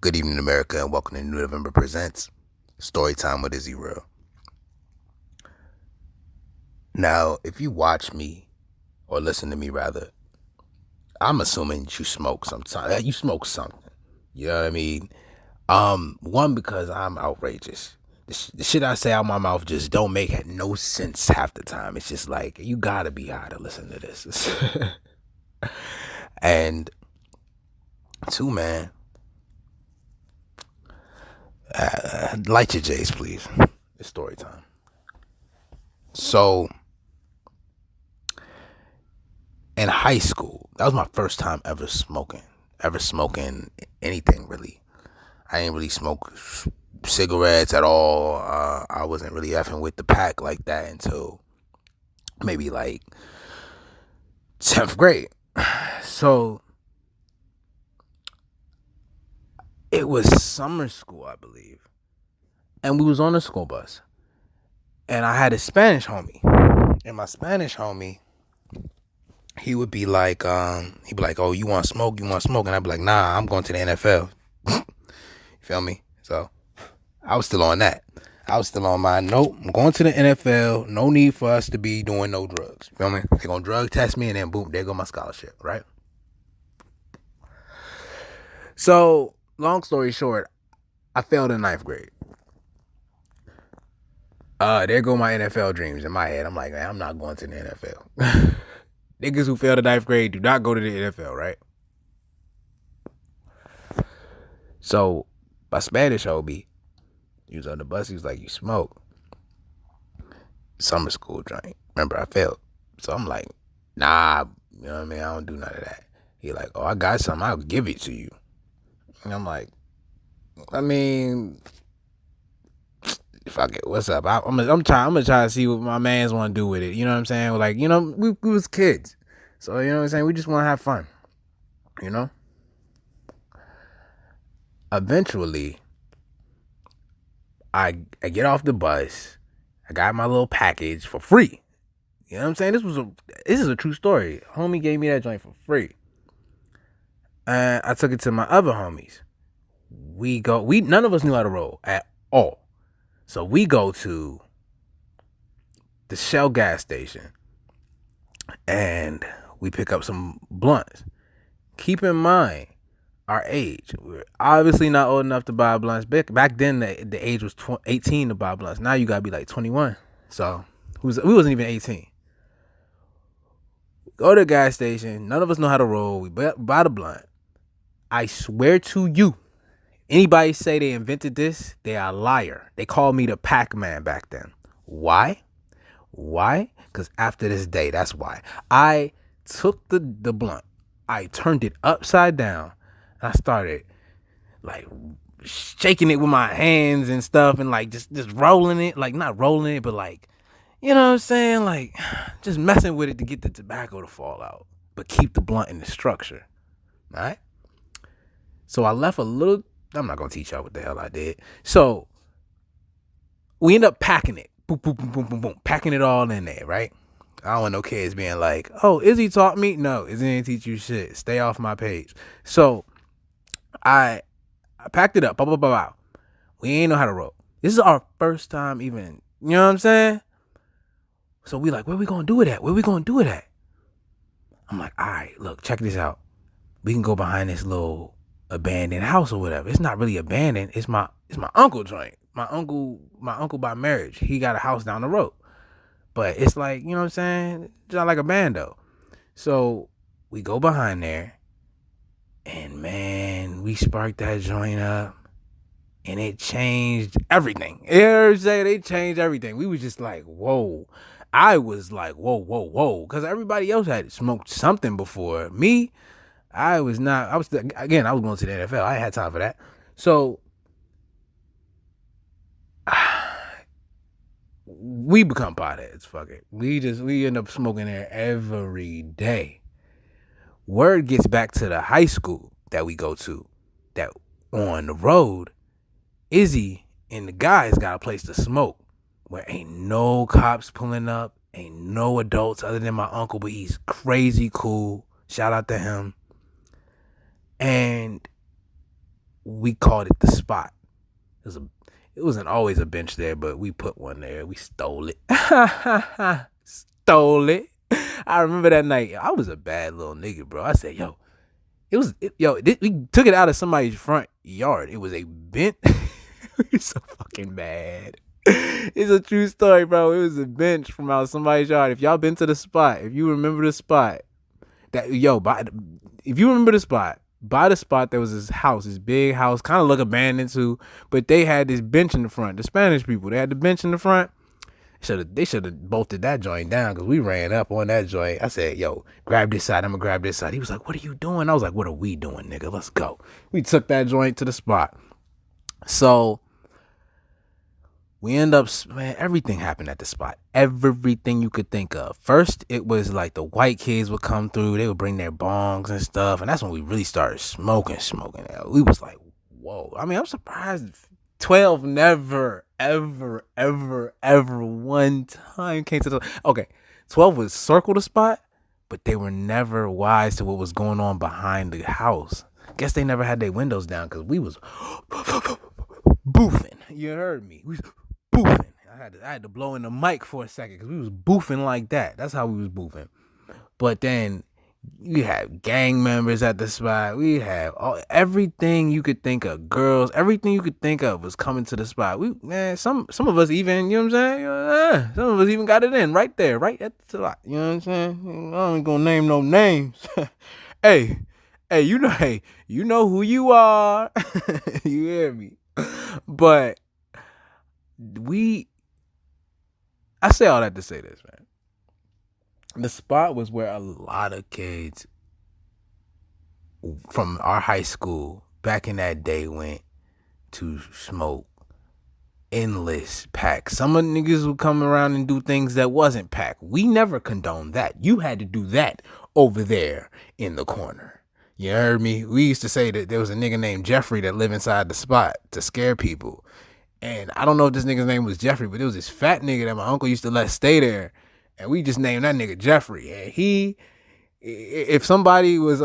Good evening, America, and welcome to New November Presents Storytime with IzzyReal. Now, if you watch me, or listen to me rather, I'm assuming you smoke sometimes. You smoke something. You know what I mean? One, because I'm outrageous. The shit I say out my mouth just don't make no sense half the time. It's just like, you gotta be high to listen to this. And two, man, light your J's, please. It's story time. So, in high school, that was my first time ever smoking anything really. I didn't really smoke cigarettes at all. I wasn't really effing with the pack like that until maybe like 10th grade. So it was summer school, I believe, and we was on a school bus, and I had a Spanish homie, and my Spanish homie, he would be like, oh, you want smoke? And I'd be like, nah, I'm going to the NFL. You feel me? So I was still on that. I was still on my, nope, I'm going to the NFL. No need for us to be doing no drugs. You feel me? They're going to drug test me, and then boom, there go my scholarship, right? So, long story short, I failed in 9th grade. There go my NFL dreams in my head. I'm like, man, I'm not going to the NFL. Niggas who failed in 9th grade do not go to the NFL, right? So, my Spanish homie, he was on the bus. He was like, you smoke? Summer school joint. Remember, I failed. So I'm like, nah, you know what I mean? I don't do none of that. He like, oh, I got something. I'll give it to you. And I'm like, I mean, fuck it. What's up? I'm gonna try to see what my mans want to do with it. You know what I'm saying? Like, you know, we was kids. So, you know what I'm saying? We just want to have fun. You know? Eventually, I get off the bus. I got my little package for free. You know what I'm saying? This is a true story. Homie gave me that joint for free. And I took it to my other homies. None of us knew how to roll at all. So we go to the Shell gas station and we pick up some blunts. Keep in mind our age. We're obviously not old enough to buy blunts. Back then, the age was 18 to buy blunts. Now you gotta be like 21. So we wasn't even 18. Go to the gas station. None of us know how to roll. We buy the blunt. I swear to you, anybody say they invented this, they are a liar. They called me the Pac-Man back then. Why? Because after this day, that's why. I took the blunt. I turned it upside down. And I started like shaking it with my hands and stuff and like just rolling it. Like not rolling it, but like, you know what I'm saying? Like just messing with it to get the tobacco to fall out. But keep the blunt in the structure. All right? So I left a little. I'm not going to teach y'all what the hell I did. So we end up packing it. Boom, boom, boom, boom, boom, boom. Packing it all in there, right? I don't want no kids being like, oh, Izzy taught me. No, Izzy didn't teach you shit. Stay off my page. So I packed it up. We ain't know how to roll. This is our first time even. You know what I'm saying? So we like, where we going to do it at? I'm like, all right, look, check this out. We can go behind this little abandoned house or whatever. It's not really abandoned. It's my uncle joint. My uncle by marriage. He got a house down the road. But it's like, you know what I'm saying? Just like a bando. So we go behind there and man, we sparked that joint up and it changed everything. You know what I'm saying? It changed everything. We was just like, whoa. I was like, whoa. Because everybody else had smoked something before. Me, I was going to the NFL. I ain't had time for that. So we become potheads. Fuck it. We end up smoking there every day. Word gets back to the high school that we go to, that on the road, Izzy and the guys got a place to smoke where ain't no cops pulling up, ain't no adults other than my uncle, but he's crazy cool. Shout out to him. And we called it the spot. It wasn't always a bench there, but we put one there. We stole it. Stole it. I remember that night. I was a bad little nigga, bro. I said, we took it out of somebody's front yard. It was a bench. We so fucking bad. It's a true story, bro. It was a bench from out somebody's yard. If y'all been to the spot, if you remember the spot, if you remember the spot, by the spot there was this house, this big house, kind of look abandoned too, but they had this bench in the front. The Spanish people, they had the bench in the front. They should have bolted that joint down because we ran up on that joint. I said, yo, grab this side. I'm going to grab this side. He was like, what are you doing? I was like, what are we doing, nigga? Let's go. We took that joint to the spot. So we end up, man, everything happened at the spot. Everything you could think of. First, it was like the white kids would come through. They would bring their bongs and stuff. And that's when we really started smoking. We was like, whoa. I mean, I'm surprised 12 never, ever one time came to the... Okay, 12 would circle the spot, but they were never wise to what was going on behind the house. Guess they never had their windows down because we was boofing. You heard me. We was boofing. I had to blow in the mic for a second because we was boofing like that. That's how we was boofing. But then you had gang members at the spot. We had everything you could think of. Girls, everything you could think of was coming to the spot. Some of us even, you know what I'm saying? Some of us even got it in right there, right at the spot. You know what I'm saying? I ain't gonna name no names. Hey, you know who you are. You hear me? But I say all that to say this, man. The spot was where a lot of kids from our high school back in that day went to smoke endless packs. Some of the niggas would come around and do things that wasn't pack. We never condoned that. You had to do that over there in the corner. You heard me? We used to say that there was a nigga named Jeffrey that lived inside the spot to scare people. And I don't know if this nigga's name was Jeffrey, but it was this fat nigga that my uncle used to let stay there. And we just named that nigga Jeffrey. And if somebody was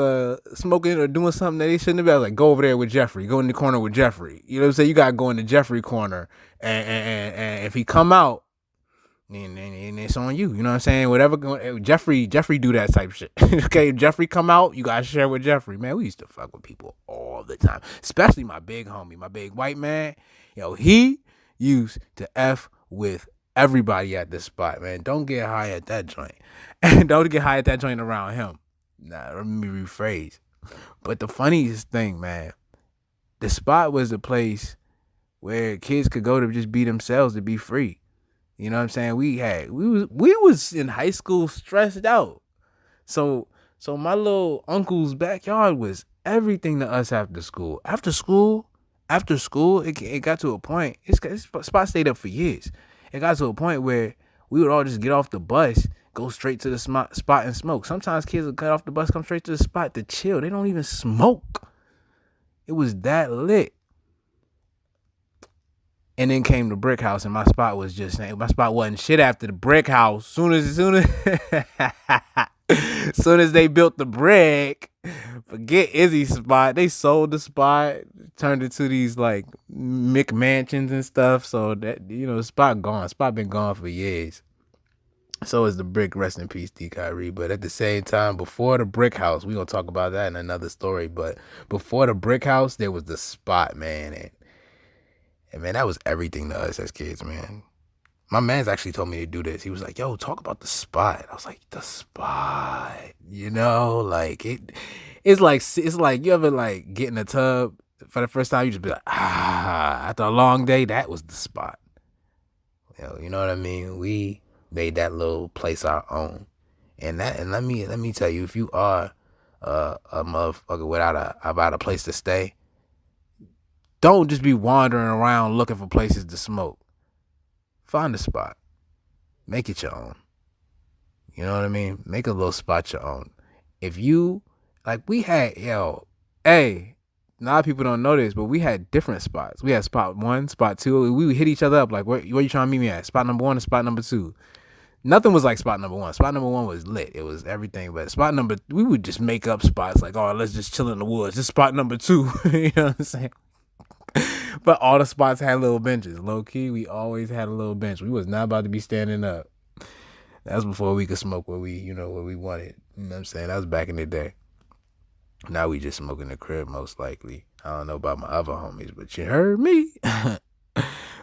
smoking or doing something that they shouldn't have been, I was like, go over there with Jeffrey. Go in the corner with Jeffrey. You know what I'm saying? You got to go in the Jeffrey corner. And if he come out, then it's on you. You know what I'm saying? Whatever. Jeffrey do that type shit. Okay, if Jeffrey come out, you got to share with Jeffrey. Man, we used to fuck with people all the time. Especially my big homie, my big white man. Yo, he used to F with everybody at this spot, man. Don't get high at that joint. And don't get high at that joint around him. Nah, let me rephrase. But the funniest thing, man, the spot was the place where kids could go to just be themselves, to be free. You know what I'm saying? We was in high school stressed out. So my little uncle's backyard was everything to us after school. After school, it got to a point. This spot stayed up for years. It got to a point where we would all just get off the bus, go straight to the spot and smoke. Sometimes kids would cut off the bus, come straight to the spot to chill. They don't even smoke. It was that lit. And then came the brick house, and my spot wasn't shit after the brick house. Soon as they built the brick, forget Izzy's spot. They sold the spot, turned it to these like McMansions and stuff. So that, you know, the spot gone. Spot been gone for years. So is the brick. Rest in peace, D. Kyrie. But at the same time, before the brick house, we gonna talk about that in another story. But before the brick house, there was the spot, man. And man, that was everything to us as kids, man. My man's actually told me to do this. He was like, yo, talk about the spot. I was like, the spot, you know, like it's like you ever like get in a tub for the first time, you just be like, after a long day, that was the spot. You know what I mean? We made that little place our own. And let me tell you, if you are a motherfucker without a place to stay, don't just be wandering around looking for places to smoke. Find a spot. Make it your own. You know what I mean? Make a little spot your own. If you, like we had, a lot of people don't know this, but we had different spots. We had spot 1, spot 2. We would hit each other up like, where you trying to meet me at? Spot number 1 and spot number 2. Nothing was like spot number 1. Spot number 1 was lit. It was everything. But spot number, we would just make up spots like, oh, let's just chill in the woods. This spot number 2. You know what I'm saying? But all the spots had little benches. Low key, we always had a little bench. We was not about to be standing up. That's before we could smoke what we wanted. You know what I'm saying? That was back in the day. Now we just smoke in the crib, most likely. I don't know about my other homies, but you heard me.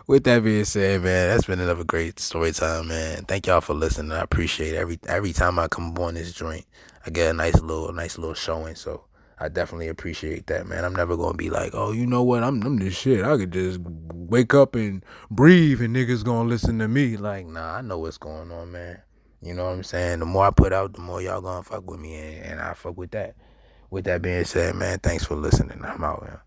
With that being said, man, that's been another great story time, man. Thank y'all for listening. I appreciate every time I come on this joint, I get a nice little showing. So I definitely appreciate that, man. I'm never gonna be like, oh, you know what? I'm this shit. I could just wake up and breathe, and niggas gonna listen to me. Like, nah, I know what's going on, man. You know what I'm saying? The more I put out, the more y'all gonna fuck with me, and I fuck with that. With that being said, man, thanks for listening. I'm out, man.